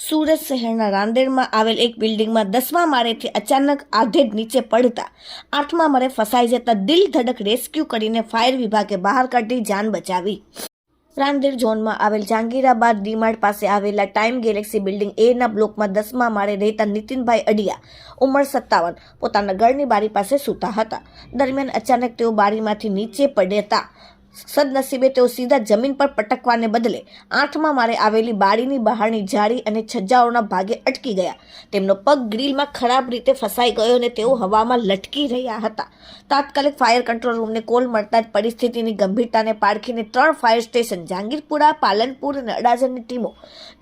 સુરત શહેરના રાંદેરમાં આવેલ એક બિલ્ડિંગમાં 10મા માળેથી અચાનક આધેડ નીચે પડતા 8મા માળે ફસાઈ જતા દિલ ધડક રેસ્ક્યુ કરીને ફાયર વિભાગે બહાર કાઢી જાન બચાવી। રાંદેર ઝોનમાં આવેલ જહાંગીરાબાદ ડીમાર્ટ પાસે આવેલા ટાઈમ ગેલેક્સી બિલ્ડિંગ એ ના બ્લોકમાં 10મા માળે રહેતા નીતિનભાઈ અડિયા ઉંમર 57 પોતાના ઘરની બારી પાસે સૂતા હતા। દરમિયાન અચાનક તેઓ બારીમાંથી નીચે પડતા સદનસીબે તેઓ સીધા જમીન પર પટકવાને બદલે 8મા માળે આવેલી બારીની બહારની જાળી અને છજ્જાઓના ભાગે અટકી ગયા। તેમનો પગ ગ્રીલમાં ખરાબ રીતે ફસાઈ ગયો અને તેઓ હવામાં લટકી રહ્યા હતા। તાત્કાલિક ફાયર કંટ્રોલ રૂમને કોલ મળતા જ પરિસ્થિતિની ગંભીરતાને પારખીને 3 ફાયર સ્ટેશન જહાંગીરપુરા, પાલનપુર અને અડાજણની ટીમો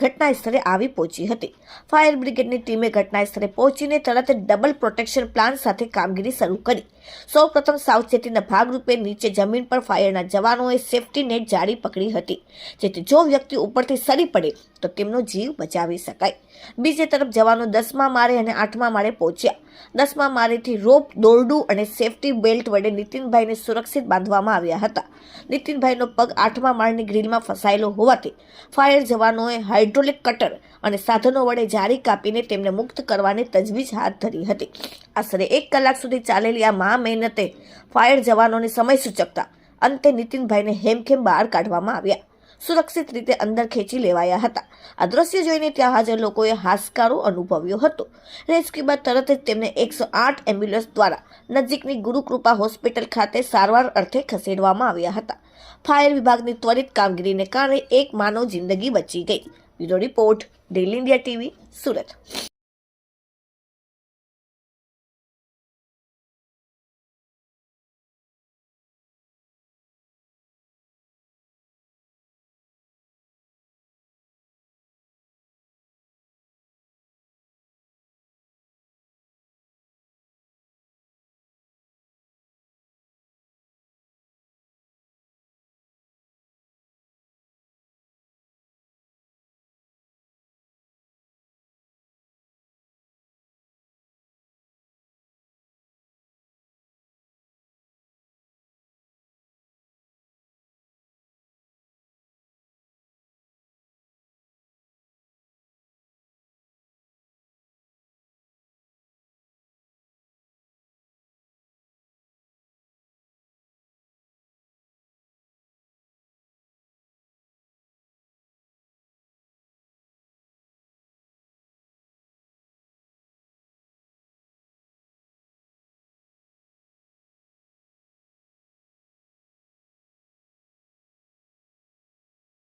ઘટના સ્થળે આવી પહોંચી હતી। ફાયર બ્રિગેડની ટીમે ઘટના સ્થળે પહોંચીને તરત જ ડબલ પ્રોટેક્શન પ્લાન સાથે કામગીરી શરૂ કરી। સૌપ્રથમ સાવચેતીના ભાગરૂપે નીચે જમીન પર ફાયરના જવાનોએ સેફ્ટી નેટ જાળી પકડી હતી, જેથી જો વ્યક્તિ ઉપરથી સરી પડે તો તેમનો જીવ બચાવી શકાય। બીજી તરફ જવાનો 10મા માળે અને 8મા માળે પહોંચ્યા। 10મા માળેથી રોપ, દોરડું અને સેફ્ટી બેલ્ટ વડે નીતિનભાઈને સુરક્ષિત બાંધવામાં આવ્યા હતા। નીતિનભાઈનો પગ 8મા માળની ગ્રીલમાં ફસાયેલો હોવાથી ફાયર જવાનોએ હાઇડ્રોલિક કટર અને સાધનો વડે જાળી કાપીને તેમને મુક્ત કરવાની તજવીજ હાથ ધરી હતી। આશરે 1 કલાક સુધી ચાલેલી આ મહા મહેનતે ફાયર જવાનોની સમય સૂચકતા અંતે નીતિનભાઈને હેમખેમ બહાર કાઢવામાં આવ્યા, સુરક્ષિત રીતે અંદર ખેંચી લેવાયા હતા। આ દ્રશ્ય જોઈને ત્યાં હાજર લોકોએ હાશકારો અનુભવ્યો હતો। રેસ્ક્યુ બાદ તરત જ તેમને 108 એમ્બ્યુલન્સ દ્વારા નજીકની ગુરુકૃપા હોસ્પિટલ ખાતે સારવાર અર્થે ખસેડવામાં આવ્યા હતા। ફાયર વિભાગની ત્વરિત કામગીરીને કારણે એક માનવ જિંદગી બચી ગઈ। Bureau report, daily India TV, Surat.